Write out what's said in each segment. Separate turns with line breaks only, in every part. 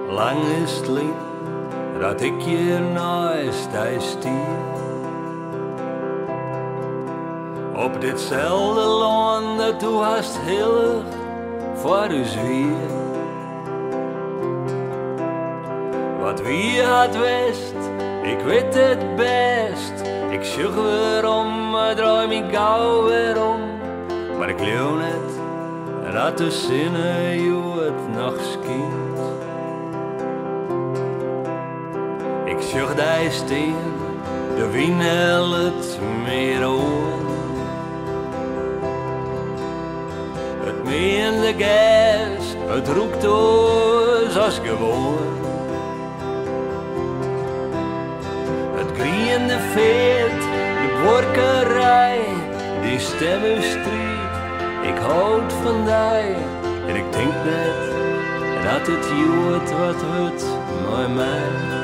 Lang is het lied dat ik hier naast hij stier. Op ditzelfde land dat u hast heel voor u zwier. Wat wie had wist, ik weet het best. Ik zoek weer om, draai me gauw weer om. Maar ik leeuw net dat de zinnen je het nog schijnt. Ik zoek die steen, de wien het meer oor. Het meende gas, het roept ons als gewoon. Het griende veert, de borkerij, die stemmenstrijd. Ik houd van die en ik denk net dat het joert wat wordt met mij.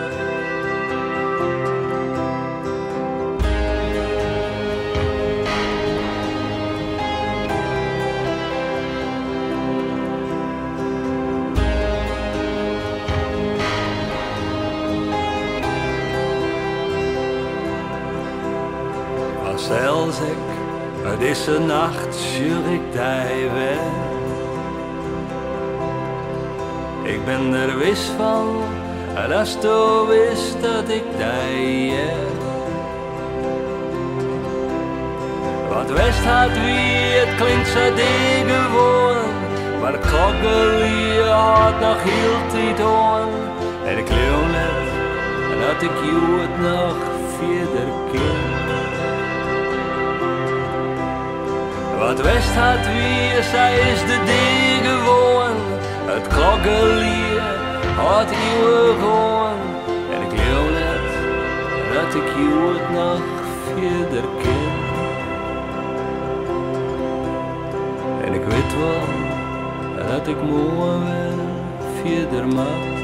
Zelfs het is een nacht, zuur ik die weg. Ik ben er wist van, en als je wist dat ik die heb. Wat wist had wie, het klinkt zo dik gewoon. Maar de klokkelie had nog heel tijd aan. En ik leeuw net, dat ik jou het nog verder ken. Wat wist had wie, zij is de ding gewoon. Het klokkelier had eeuwig gewoon. En ik leeuw net dat ik jou het nog verder ken. En ik weet wel dat ik morgen weer verder mag.